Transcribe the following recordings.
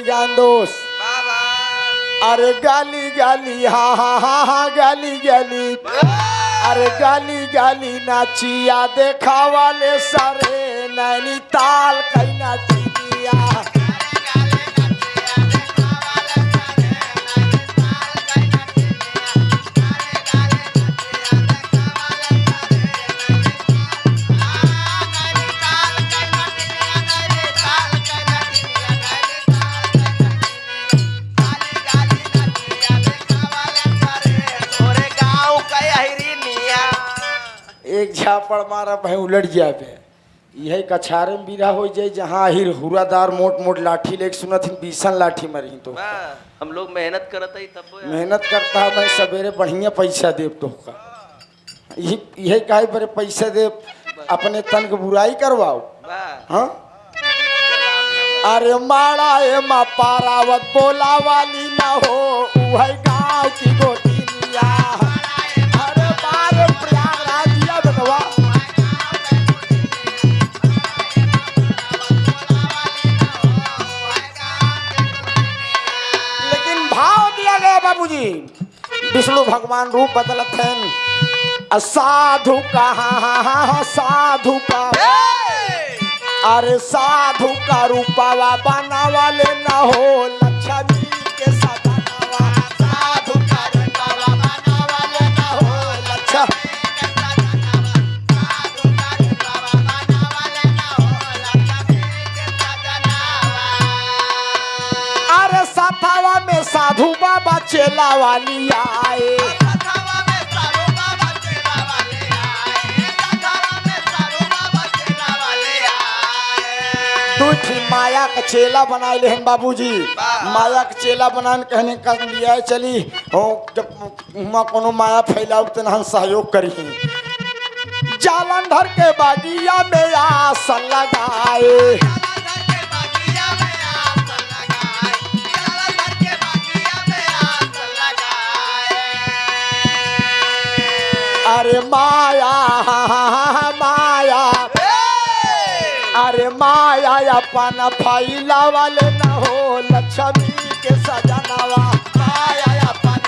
ज्ञान दोष। अरे गाली गाली हाँ हाँ हाँ हाँ गाली गाली, अरे गाली गाली नाचिया देखा वाले सारे नैनीताल कहीं नाचिया। एक झापड़ मारा भाई उलट जाए पे यही कछारे में बीरा हो जाए जहाँ हिर हुरादार मोट मोट लाठी लेके सुनत ही बीसन लाठी मरी तो हम लोग मेहनत करता ही तब मेहनत करता है भाई सवेरे बढ़िया पैसा देव तो का यही कहे बड़े पैसे दे अपने तन के बुराई करवाओ। हाँ अरे माड़ा ए मा पारावत बोला वाली ना हो वही गाँव की गोटिया। अरे बार प्रयागराज दिया बतवा लेकिन भाव दिया गया बाबूजी। विष्णु भगवान रूप बदलत हैं साधु का साधु का अरे साधु का रूपावा बना वाले ना हो लक्ष्मी के सदावा। साधु का रूपावा बना वाले ना हो लक्ष्मी के सदावा। साधु का रूपावा बना वाले ना हो लक्ष्मी के सदावा। अरे साथावा में साधु बाबा चेला वाली आए। माया का चेला बनाए ले बाबूजी। माया का चेला बनाने कहने का लिया चली हो जब कोनो माया फैलाओ तो हम सहयोग करी। जालंधर के बागिया में आसन लगाए। अरे माया माया अरे माया अपन फैला वाले न हो लक्ष्मी के सजनावा। माया अपन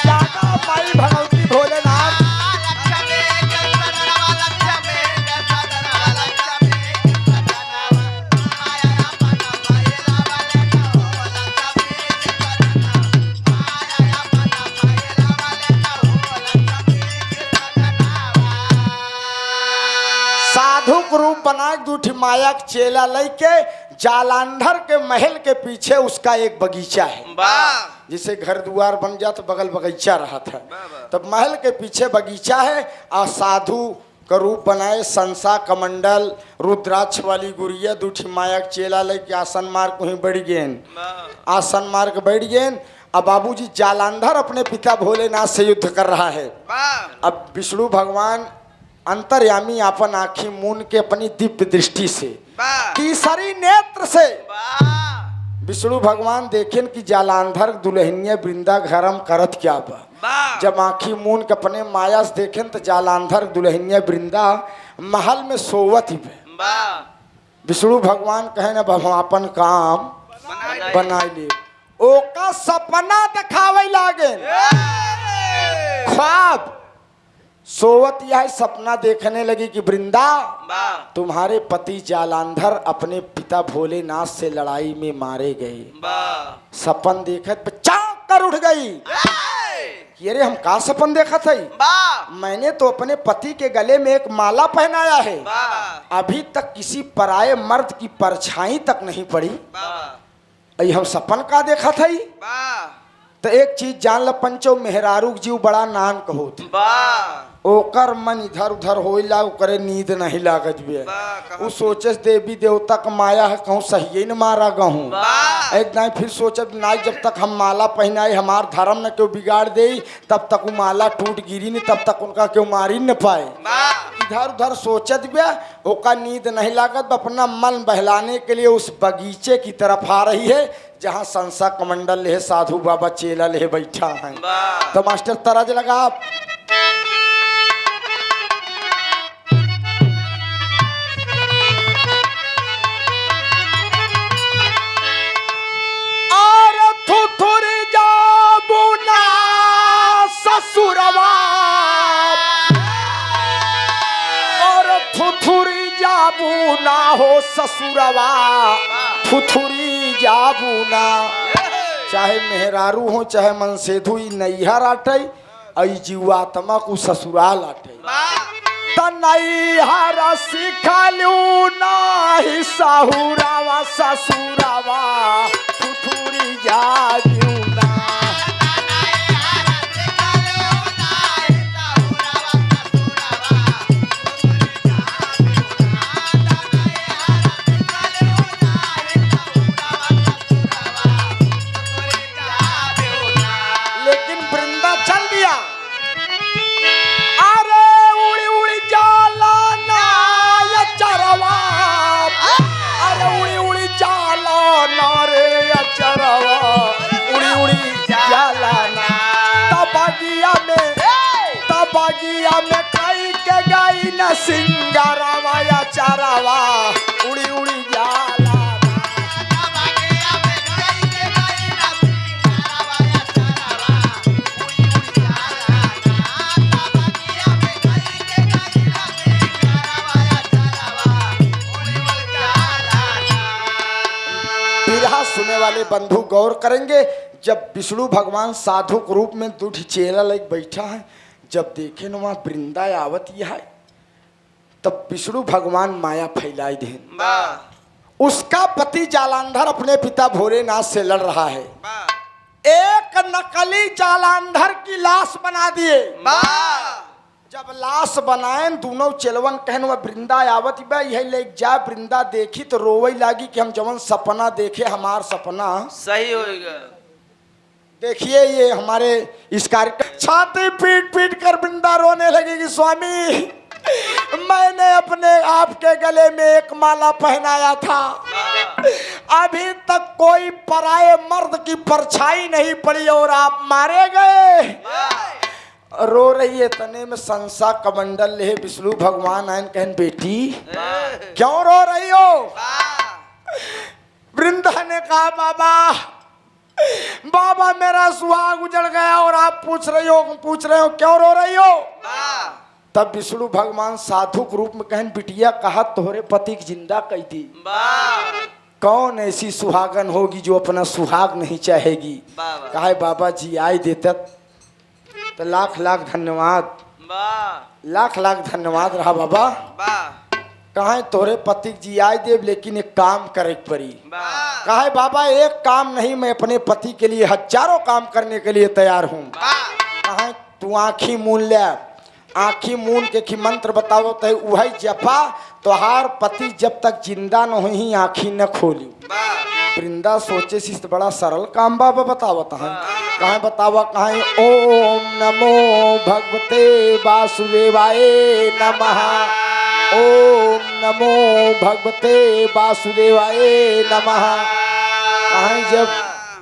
जागा माई भगवती भोलेनाथ। साधु रूप बना दूठी माया के चेला लेके जालंधर के महल के पीछे उसका एक बगीचा है। जिसे घर द्वार बन जाता बगल बगीचा रहा था तब महल के पीछे बगीचा है। और साधु का रूप बनाए संसा कमंडल रुद्राक्ष वाली गुड़िया दूठी माया के चेला लेके आसन मार्ग को ही बढ़ गए। आसन मार्ग बढ़ गए। अब बाबूजी जालंधर अपने पिता भोलेनाथ से युद्ध कर रहा है। अब विष्णु भगवान अंतर्यामी अपन आँखी मून के अपनी दिव्य दृष्टि से तीसरी नेत्र से विष्णु भगवान देखें कि जालंधर दुल्हनिया वृंदा घरम करत क्या बा। जब आँखी मून के अपने माया से देखें तो जालंधर दुल्हनिया वृंदा महल में सोवत ही विष्णु भगवान कहे न हम अपन काम बनाए ले। ओका सपना दिखावे लागे ख्वाब सोवत यह सपना देखने लगी कि वृंदा तुम्हारे पति जालंधर अपने पिता भोलेनाथ से लड़ाई में मारे गए। सपन देखत चाक कर उठ गई कि अरे हम का सपन देखा था। मैंने तो अपने पति के गले में एक माला पहनाया है। अभी तक किसी पराये मर्द की परछाई तक नहीं पड़ी। हम सपन का देखा था। तो एक चीज जान ल पंचो मेहरारू जीव बड़ा नान कहो ओकर मन इधर उधर होइला ओकरे नींद नहीं लागत बे। उ सोचे देवी देवता का माया है कहूँ सही न मारा गहूँ। एक नहीं फिर सोचब ना जब तक हम माला पहनाए हमार धर्म न क्यों बिगाड़ दे तब तक वो माला टूट गिरी नहीं तब तक उनका क्यों मारी न पाए। इधर उधर सोचत बे ओका नींद नहीं लागत। अपना मन बहलाने के लिए उस बगीचे की तरफ आ रही है जहाँ संसा कमंडल ले साधु बाबा चेला ले बैठा है। तो मास्टर तरज लगा हो ससुरवा फुथुरी जाबूना। चाहे मेहरारू हो चाहे मनसेधु ई नैहर आटे आई जीवात्मा को ससुराल आटे। त नैहर सिखलू नाही सहुरावा ससुरावा फुथुरी जाबूना। बगिया में कई के गई न सिंगारावा या चारावा उड़ी उड़ी जाला। बिरहा सुने वाले बंधु गौर करेंगे, जब विष्णु भगवान साधु के रूप में दूठ चेला लग बैठा है, जब देखे न वहाँ वृंदा आवत है, तब विष्णु भगवान माया फैलाई देन। उसका पति जालंधर अपने पिता भोलेनाथ से लड़ रहा है। एक नकली जालंधर की लाश बना दिए। जब लाश बनाए दोनों चेलवन कहन वह वृंदा आवत बा, यही ले जा वृंदा देखी तो रोवे लागी कि हम जवन सपना देखे हमार सपना सही होएगा। देखिए ये हमारे इस कार्यक्रम छाती पीट पीट कर वृंदा रोने लगी कि स्वामी मैंने अपने आपके गले में एक माला पहनाया था, अभी तक कोई पराये मर्द की परछाई नहीं पड़ी और आप मारे गए। रो रही है तने में संसा कमंडल ले विष्णु भगवान आयन कहन बेटी क्यों रो रही हो। वृंदा ने कहा बाबा मेरा सुहाग उजड़ गया और आप पूछ रहे हो क्यों रो रही हो। तब विष्णु भगवान साधु के रूप में कहन बिटिया कहा तोहरे पति की जिंदा कही थी। कौन ऐसी सुहागन होगी जो अपना सुहाग नहीं चाहेगी। कहा बाबा जी आए देते तो लाख लाख धन्यवाद, लाख लाख धन्यवाद रहा बाबा। कहा तोरे पति जी आए देव लेकिन एक काम करे पड़ी। कहा बाबा एक काम नहीं, मैं अपने पति के लिए हजारों काम करने के लिए तैयार हूँ। कहा तू आँखी मून ले, आँखी मून के मंत्र बताओ तो वही जपा तोहार पति जब तक जिंदा न हुई आँखी न खोली। वृंदा सोचे सी बड़ा सरल काम बाबा बतावत है। कहा बतावा कहा ओम नमो भगवते वासुदेवाय नमः, ओम नमो भगवते वासुदेवाय नमः। कहा जब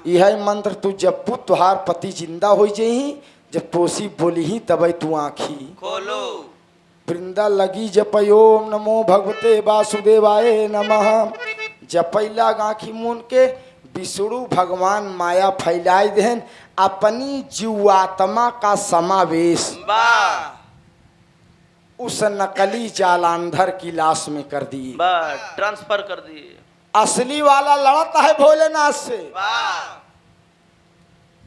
यह मंत्र तू जब तुहार पति जिंदा हो जाही, जब तोसी बोली ही तब तू आँखी खोलो। वृंदा लगी जप ओम नमो भगवते वासुदेवाय नमः। जपैला आँखी मून के विष्णु भगवान माया फैलाई देन, अपनी जीवात्मा का समावेश उस नकली जालंधर की लाश में कर दिए, ट्रांसफर कर दिए। असली वाला लड़ता है भोलेनाथ से।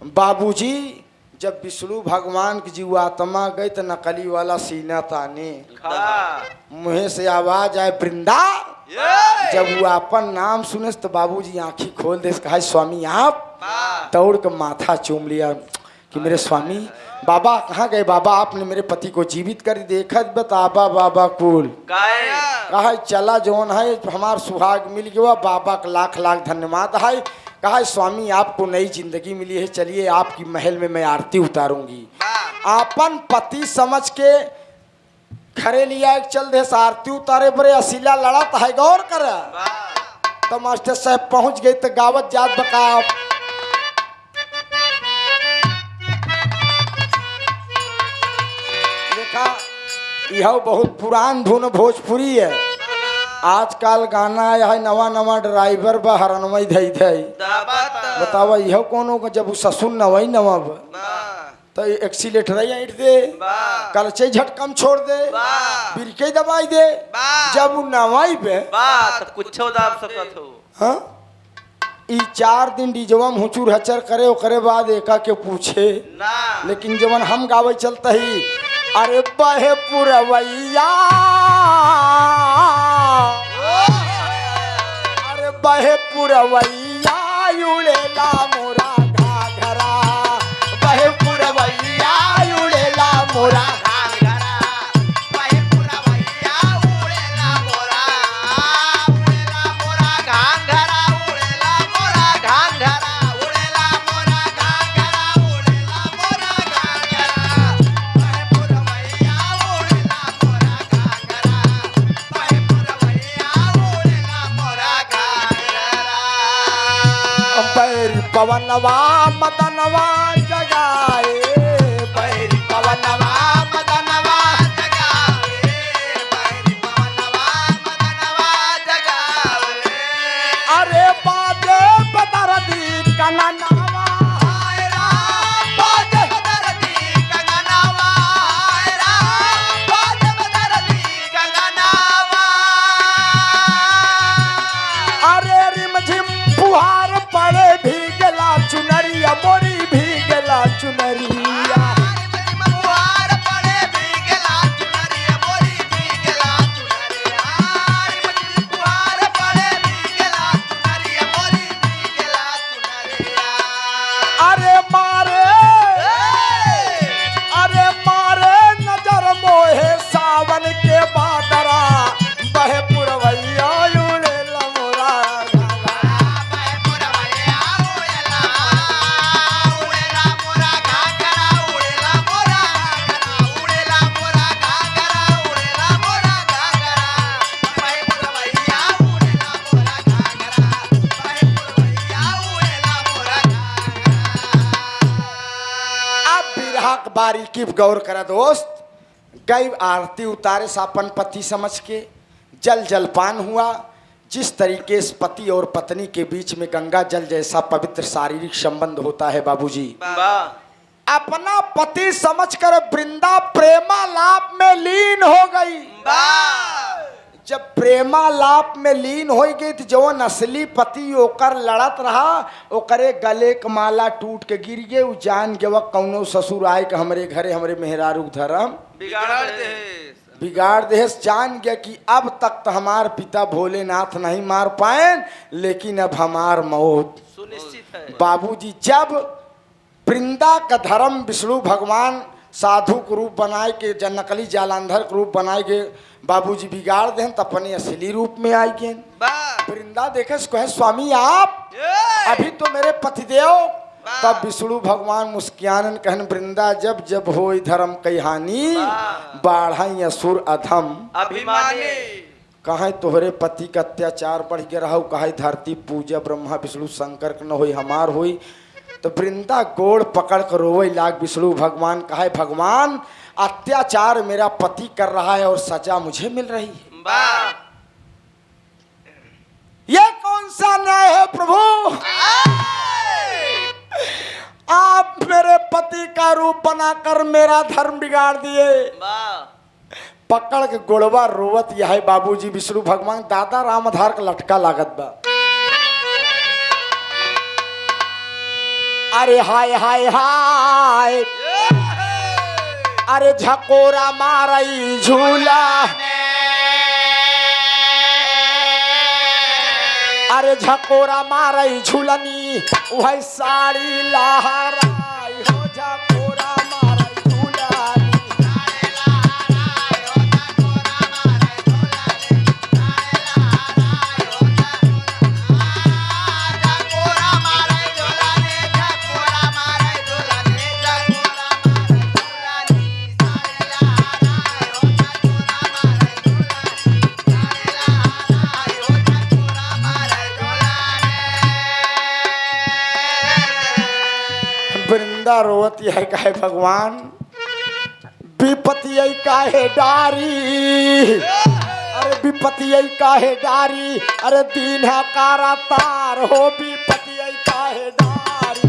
बाबूजी जब विष्णु भगवान की जीवात्मा गई तो नकली वाला सीना ताने, मुँह से आवाज आए वृंदा। जब वो अपन नाम सुने तो बाबूजी आंखी खोल दे, कहा स्वामी आप। दौड़ कर माथा चूम लिया कि मेरे स्वामी। बाबा कहाँ गए बाबा, आपने मेरे पति को जीवित कर देखा बताबा बाबा कुल कहा चला जोन है हमार सुहाग मिल गया। बाबा का लाख लाख धन्यवाद है। कहा स्वामी आपको नई जिंदगी मिली है, चलिए आपकी महल में मैं आरती उतारूंगी। अपन पति समझ के खरे लिया एक चल दे आरती उतारे बड़े असीला लड़त है। गौर कर तो मास्टर साहब पहुंच गए तो गावत जात बका देखा यह बहुत पुरान धुन भोजपुरी है। आजकल गाना आया है नवा नवा ड्राइवर बा हरनमई धई धई बतावा यह कोनो जब ससुर नवई नवा तो एक्सीलेटर ईट दे, वाह कलचे झटकम छोड़ दे, वाह बिरके दबाई दे। वाह जब वो नवाई पे वाह तो कुछ दाब सकत हो। हाँ ई 4 दिन डीजवा में हुचूर हचर करे ओकरे बाद एका के पूछे। ना लेकिन जवन हम गावे चलता ही अरे बहे पुरवैया, अरे बहे पुरवैया उड़ेला मोरा घाघरा, बहे पुरवैया उड़ेला मोरा बैरी पवनवा मदनवा जगाए, बैरी पवनवा मदनवा अरे बाजे बदरदी कननवा, बाजे अरे रिमझिम फुहार पड़े भीगला चुनरिया मोरी भीगला चुनरिया। अरे मारे नजर मोहे सावन के बादरा, बहे पुरवैया उड़ेला मोरा बिरहक बारीकी गौर करा दोस्त। गई आरती उतारे सापन पति समझ के, जल जलपान हुआ। जिस तरीके से पति और पत्नी के बीच में गंगा जल जैसा पवित्र शारीरिक संबंध होता है बाबूजी, वाह अपना पति समझकर वृंदा प्रेमालाप में लीन हो गई। वाह जब प्रेमालाप में लीन हो गई तो जवन असली पति ओकर लड़त रहा, ओकरे गले के माला टूट के गिर गए। उ जान के वक्त कौनो ससुर आए के हमरे घरे हमरे मेहरारू धर्म बिगाड़ दे। जान गया कि अब तक तो हमार पिता भोलेनाथ नहीं मार पाए, लेकिन अब हमार मौत सुनिश्चित है। बाबूजी जब वृंदा का धर्म विष्णु भगवान साधु के रूप बनाए के नकली जालंधर के रूप बनाए गए, बाबूजी बिगाड़ दें तो अपने असली रूप में आई गए। वृंदा देखे कहे स्वामी आप अभी तो मेरे पतिदेव। तब विष्णु भगवान मुस्कियानन कहन वृंदा जब जब होई धर्म कई हानि, बाढ़ई असुर अधम अभिमानी। कहे तोहरे पति का अत्याचार बढ़ गया रहा, कहे धरती पूजा ब्रह्मा विष्णु शंकर न होई हमार होई। तो वृंदा गोड़ पकड़ कर रोवे लाग विष्णु भगवान, कहे भगवान अत्याचार मेरा पति कर रहा है और सजा मुझे मिल रही है, ये कौन सा न्याय है प्रभु? आप मेरे पति का रूप बनाकर मेरा धर्म बिगाड़ दिए। पकड़ के गोड़वा रोवत यह है बाबूजी विष्णु भगवान। दादा रामधार का लटका लागत बा। अरे हाय हाय हाय, अरे झकोरा मारई झूला, अरे झकोरा मारई झूलनी वही साड़ी लहराई हो, झकोरा मारई झूलनी। वृंदा रोवत है काहे भगवान, विपत्ति काहे डारी, अरे विपत्ति काहे डारी, अरे दीन कारा तार हो विपत्ति काहे डारी।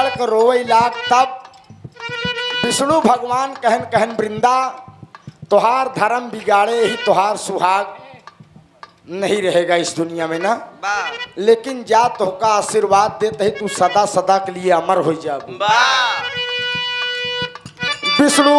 पकड़ कर रोवे लाग। तब विष्णु भगवान कहन कहन वृंदा तुहार धर्म बिगाड़े ही तुहार सुहाग नहीं रहेगा इस दुनिया में ना, लेकिन जा तोहका आशीर्वाद देते ही तू सदा सदा के लिए अमर हो जा। वाह विष्णु